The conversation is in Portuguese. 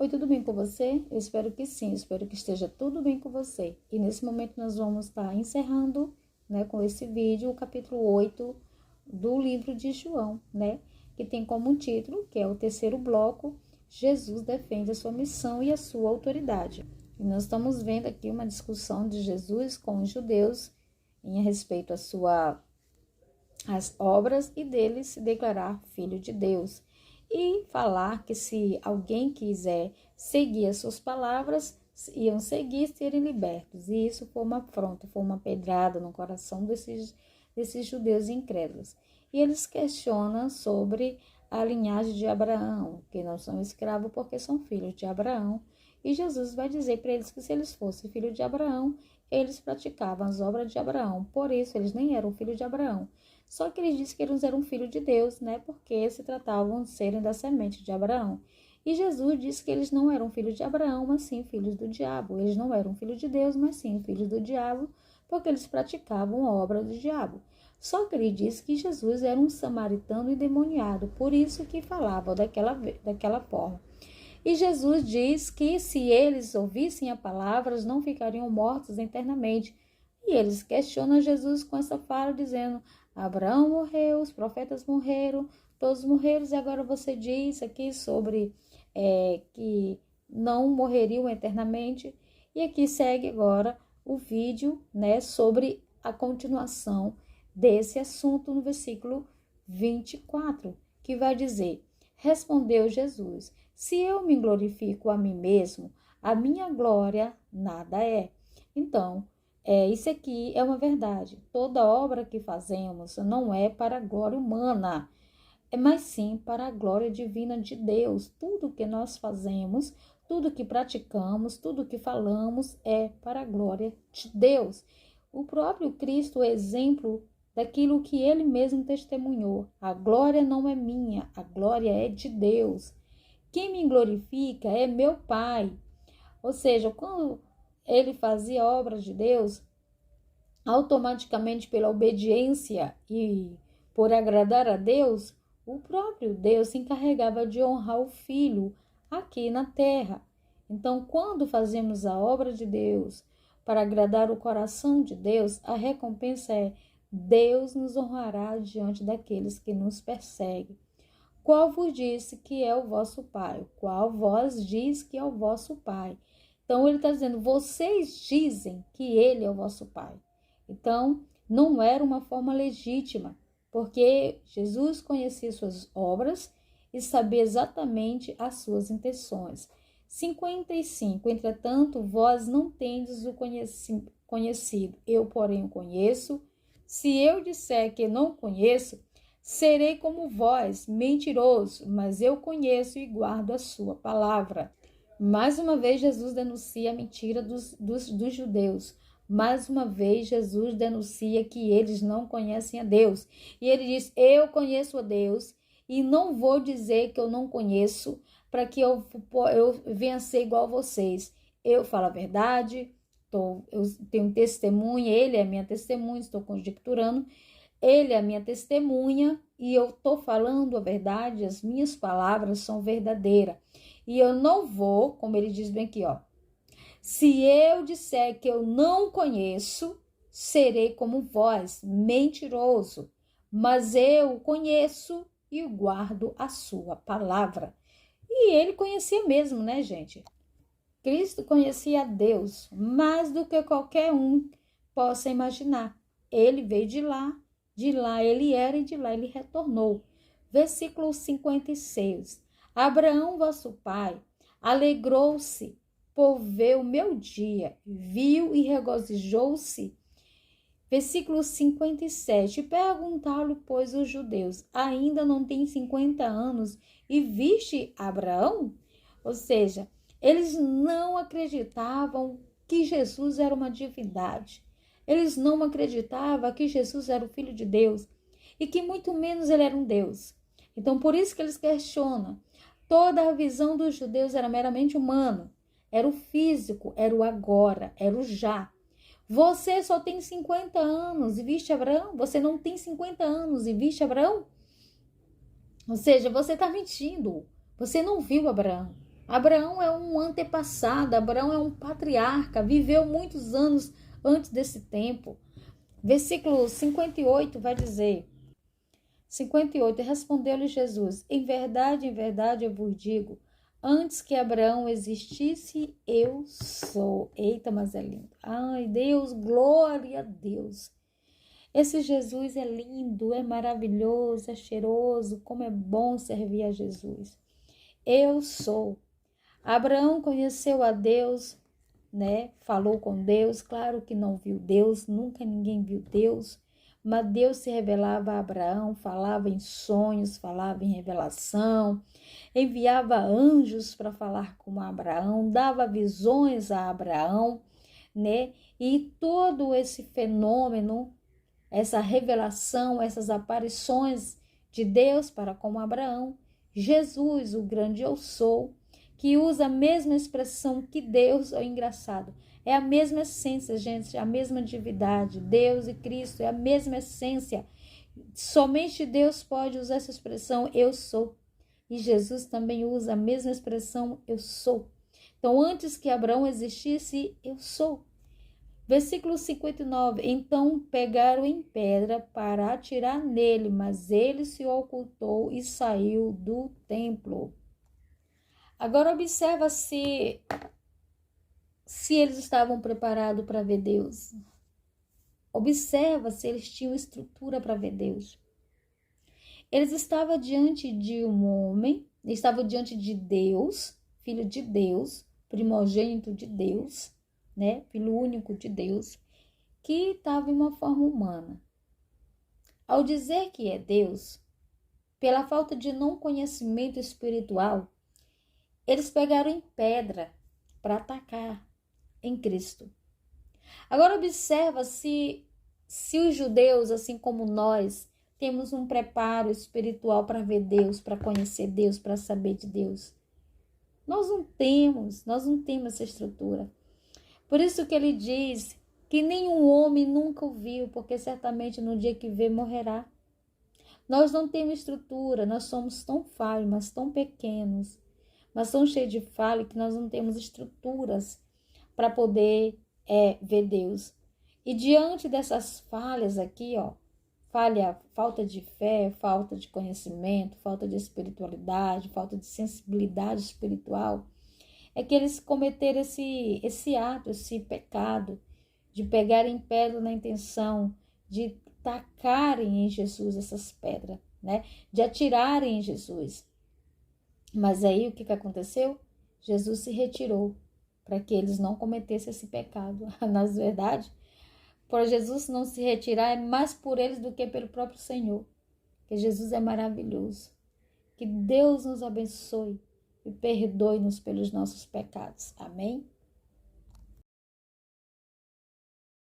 Oi, tudo bem com você? Eu espero que sim, espero que esteja tudo bem com você. E nesse momento nós vamos estar encerrando, com esse vídeo, o capítulo 8 do livro de João, que tem como título, que é o terceiro bloco, Jesus defende a sua missão e a sua autoridade. E nós estamos vendo aqui uma discussão de Jesus com os judeus em respeito às obras e dele se declarar filho de Deus. E falar que se alguém quiser seguir as suas palavras, iam seguir e serem libertos. E isso foi uma afronta, foi uma pedrada no coração desses judeus incrédulos. E eles questionam sobre a linhagem de Abraão, que não são escravos porque são filhos de Abraão. E Jesus vai dizer para eles que se eles fossem filhos de Abraão, eles praticavam as obras de Abraão. Por isso, eles nem eram filhos de Abraão. Só que ele disse que eles eram filhos de Deus, porque se tratavam de serem da semente de Abraão. E Jesus disse que eles não eram filhos de Abraão, mas sim filhos do diabo. Eles não eram filhos de Deus, mas sim filhos do diabo, porque eles praticavam a obra do diabo. Só que ele disse que Jesus era um samaritano endemoniado, por isso que falava daquela forma. E Jesus diz que se eles ouvissem a palavra, eles não ficariam mortos eternamente. E eles questionam Jesus com essa fala, dizendo: Abraão morreu, os profetas morreram, todos morreram, e agora você diz aqui sobre que não morreriam eternamente. E aqui segue agora o vídeo, sobre a continuação desse assunto no versículo 24, que vai dizer: Respondeu Jesus: Se eu me glorifico a mim mesmo, a minha glória nada é. Então, isso aqui é uma verdade. Toda obra que fazemos não é para a glória humana, mas sim para a glória divina de Deus. Tudo que nós fazemos, tudo que praticamos, tudo que falamos é para a glória de Deus. O próprio Cristo é exemplo daquilo que ele mesmo testemunhou. A glória não é minha, a glória é de Deus. Quem me glorifica é meu Pai. Ou seja, quando ele fazia obras de Deus, automaticamente pela obediência e por agradar a Deus, o próprio Deus se encarregava de honrar o Filho aqui na terra. Então, quando fazemos a obra de Deus para agradar o coração de Deus, a recompensa é: Deus nos honrará diante daqueles que nos perseguem. Qual vos disse que é o vosso Pai? Qual vós diz que é o vosso Pai? Então, ele está dizendo: vocês dizem que ele é o vosso Pai. Então, não era uma forma legítima, porque Jesus conhecia suas obras e sabia exatamente as suas intenções. 55. Entretanto, vós não tendes o conhecido, eu, porém, o conheço. Se eu disser que não conheço, serei como vós, mentiroso, mas eu conheço e guardo a sua palavra. Mais uma vez, Jesus denuncia a mentira dos judeus. Mais uma vez, Jesus denuncia que eles não conhecem a Deus. E ele diz: eu conheço a Deus e não vou dizer que eu não conheço para que eu venha a ser igual a vocês. Eu falo a verdade, eu tenho testemunha, ele é minha testemunha, estou conjecturando. Ele é a minha testemunha e eu estou falando a verdade, as minhas palavras são verdadeiras. E eu não vou, como ele diz bem aqui, se eu disser que eu não conheço, serei como vós, mentiroso. Mas eu conheço e guardo a sua palavra. E ele conhecia mesmo, gente? Cristo conhecia a Deus mais do que qualquer um possa imaginar. Ele veio de lá ele era e de lá ele retornou. Versículo 56. Abraão, vosso pai, alegrou-se por ver o meu dia, viu e regozijou-se. Versículo 57. Perguntaram, pois, os judeus: ainda não tem 50 anos e viste Abraão? Ou seja, eles não acreditavam que Jesus era uma divindade. Eles não acreditavam que Jesus era o Filho de Deus e que muito menos ele era um Deus. Então, por isso que eles questionam. Toda a visão dos judeus era meramente humana. Era o físico, era o agora, era o já. Você só tem 50 anos e viste Abraão? Você não tem 50 anos e viste Abraão? Ou seja, você está mentindo. Você não viu Abraão. Abraão é um antepassado, Abraão é um patriarca, viveu muitos anos antes desse tempo. Versículo 58 vai dizer, 58, respondeu-lhe Jesus, em verdade eu vos digo, antes que Abraão existisse, eu sou. Eita, mas é lindo. Ai, Deus, glória a Deus. Esse Jesus é lindo, é maravilhoso, é cheiroso, como é bom servir a Jesus. Eu sou. Abraão conheceu a Deus, né? Falou com Deus, claro que não viu Deus, nunca ninguém viu Deus, mas Deus se revelava a Abraão, falava em sonhos, falava em revelação, enviava anjos para falar com Abraão, dava visões a Abraão, né? E todo esse fenômeno, essa revelação, essas aparições de Deus para com Abraão, Jesus, o grande eu sou, que usa a mesma expressão que Deus, é engraçado, é a mesma essência, gente, a mesma divindade, Deus e Cristo é a mesma essência, somente Deus pode usar essa expressão eu sou, e Jesus também usa a mesma expressão eu sou. Então, antes que Abraão existisse, eu sou. Versículo 59, então pegaram em pedra para atirar nele, mas ele se ocultou e saiu do templo. Agora observa se eles estavam preparados para ver Deus. Observa se eles tinham estrutura para ver Deus. Eles estavam diante de um homem, estavam diante de Deus, filho de Deus, primogênito de Deus, né? Filho único de Deus, que estava em uma forma humana. Ao dizer que é Deus, pela falta de não conhecimento espiritual, eles pegaram em pedra para atacar em Cristo. Agora observa se os judeus, assim como nós, temos um preparo espiritual para ver Deus, para conhecer Deus, para saber de Deus. Nós não temos essa estrutura. Por isso que ele diz que nenhum homem nunca o viu, porque certamente no dia que vê morrerá. Nós não temos estrutura, nós somos tão falhos, mas tão pequenos, mas tão cheios de falha que nós não temos estruturas para poder ver Deus. E diante dessas falhas aqui, ó, falta de fé, falta de conhecimento, falta de espiritualidade, falta de sensibilidade espiritual, é que eles cometeram esse ato, esse pecado, de pegarem pedra na intenção de tacarem em Jesus essas pedras, né? De atirarem em Jesus. Mas aí o que aconteceu? Jesus se retirou para que eles não cometessem esse pecado. Na verdade, por Jesus não se retirar é mais por eles do que pelo próprio Senhor. Que Jesus é maravilhoso. Que Deus nos abençoe e perdoe-nos pelos nossos pecados. Amém?